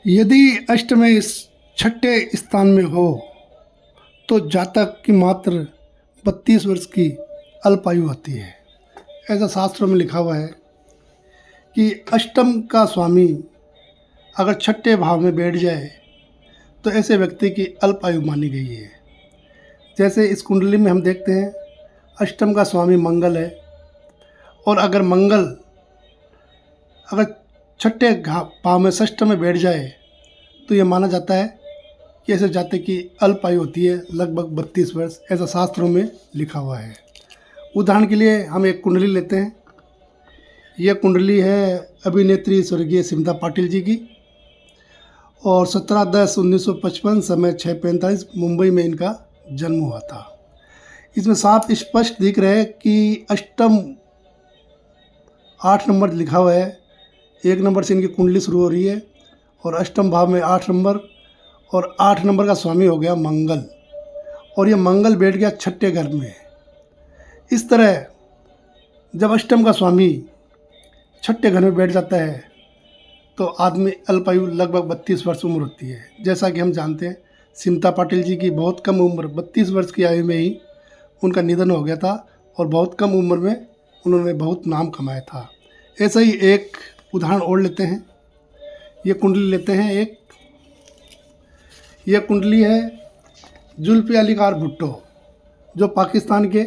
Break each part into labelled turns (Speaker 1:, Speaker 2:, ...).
Speaker 1: यदि अष्टमें छठे स्थान में हो तो जातक की मात्र 32 वर्ष की अल्पायु होती है। ऐसा शास्त्रों में लिखा हुआ है कि अष्टम का स्वामी अगर छठे भाव में बैठ जाए तो ऐसे व्यक्ति की अल्पायु मानी गई है। जैसे इस कुंडली में हम देखते हैं अष्टम का स्वामी मंगल है, और अगर मंगल अगर छठे भाव में षष्ठ में बैठ जाए तो ये माना जाता है कि ऐसे जातक की अल्पायु होती है लगभग 32 वर्ष। ऐसा शास्त्रों में लिखा हुआ है। उदाहरण के लिए हम एक कुंडली लेते हैं। यह कुंडली है अभिनेत्री स्वर्गीय स्मिता पाटिल जी की, और 17/10/1955 समय 6:45 मुंबई में इनका जन्म हुआ था। इसमें साफ स्पष्ट दिख रहा है कि अष्टम 8 नंबर लिखा हुआ है। 1 नंबर से इनकी कुंडली शुरू हो रही है और अष्टम भाव में 8 नंबर, और 8 नंबर का स्वामी हो गया मंगल, और ये मंगल बैठ गया छठे घर में। इस तरह जब अष्टम का स्वामी छठे घर में बैठ जाता है तो आदमी अल्पायु लगभग 32 वर्ष उम्र होती है। जैसा कि हम जानते हैं स्मिता पाटिल जी की बहुत कम उम्र 32 वर्ष की आयु में ही उनका निधन हो गया था, और बहुत कम उम्र में उन्होंने बहुत नाम कमाया था। ऐसा ही एक उदाहरण और लेते हैं। ये कुंडली लेते हैं एक। यह कुंडली है जुल्फ़िकार भुट्टो, जो पाकिस्तान के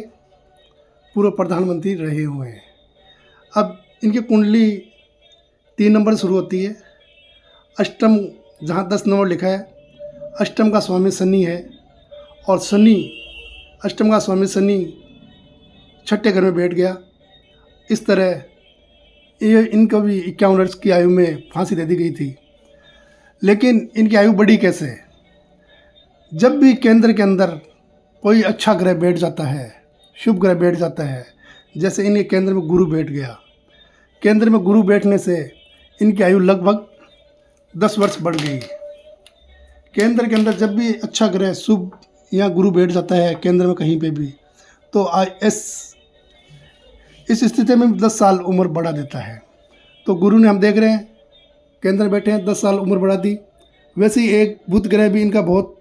Speaker 1: पूर्व प्रधानमंत्री रहे हुए हैं। अब इनकी कुंडली 3 नंबर शुरू होती है। अष्टम जहाँ 10 नंबर लिखा है, अष्टम का स्वामी शनि है, और अष्टम का स्वामी शनि छठे घर में बैठ गया। इस तरह ये इनको भी 51 वर्ष की आयु में फांसी दे दी गई थी। लेकिन इनकी आयु बढ़ी कैसे? जब भी केंद्र के अंदर कोई अच्छा ग्रह बैठ जाता है, शुभ ग्रह बैठ जाता है, जैसे इनके केंद्र में गुरु बैठ गया। केंद्र में गुरु बैठने से इनकी आयु लगभग 10 वर्ष बढ़ गई। केंद्र के अंदर जब भी अच्छा ग्रह शुभ या गुरु बैठ जाता है केंद्र में कहीं पे भी, तो इस स्थिति में 10 साल उम्र बढ़ा देता है। तो गुरु ने हम देख रहे हैं केंद्र में बैठे हैं, 10 साल उम्र बढ़ा दी। वैसे ही एक बुध ग्रह भी इनका बहुत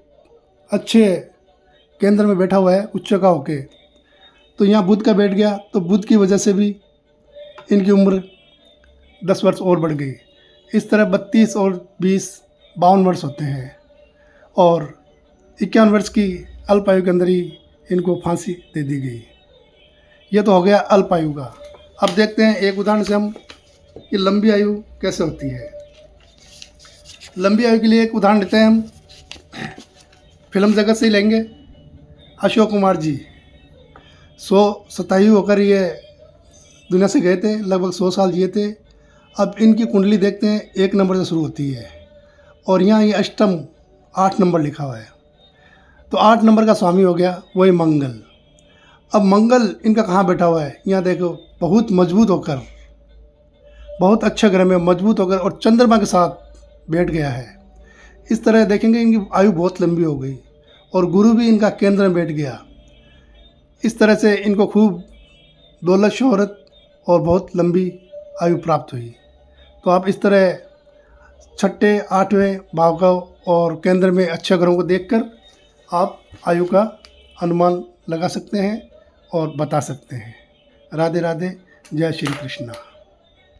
Speaker 1: अच्छे केंद्र में बैठा हुआ है उच्च का होके, तो यहाँ बुध का बैठ गया, तो बुध की वजह से भी इनकी उम्र 10 वर्ष और बढ़ गई। इस तरह 32 और 20 52 वर्ष होते हैं, और 51 वर्ष की अल्पायु के अंदर ही इनको फांसी दे दी गई। ये तो हो गया अल्पायु का। अब देखते हैं एक उदाहरण से हम कि लंबी आयु कैसे होती है। लंबी आयु के लिए एक उदाहरण लेते हैं हम, फिल्म जगत से ही लेंगे। अशोक कुमार जी 100 शतायु होकर ये दुनिया से गए थे, लगभग 100 साल जिए थे। अब इनकी कुंडली देखते हैं, 1 नंबर से शुरू होती है, और यहाँ ये अष्टम 8 नंबर लिखा हुआ है। तो 8 नंबर का स्वामी हो गया वही मंगल। अब मंगल इनका कहाँ बैठा हुआ है? यहाँ देखो, बहुत मजबूत होकर, बहुत अच्छे ग्रह में मजबूत होकर, और चंद्रमा के साथ बैठ गया है। इस तरह देखेंगे इनकी आयु बहुत लंबी हो गई, और गुरु भी इनका केंद्र में बैठ गया। इस तरह से इनको खूब दौलत शोहरत और बहुत लंबी आयु प्राप्त हुई। तो आप इस तरह छठे 8वें भाव का और केंद्र में अच्छे ग्रहों को देखकर आप आयु का अनुमान लगा सकते हैं और बता सकते हैं। राधे राधे, जय श्री कृष्णा।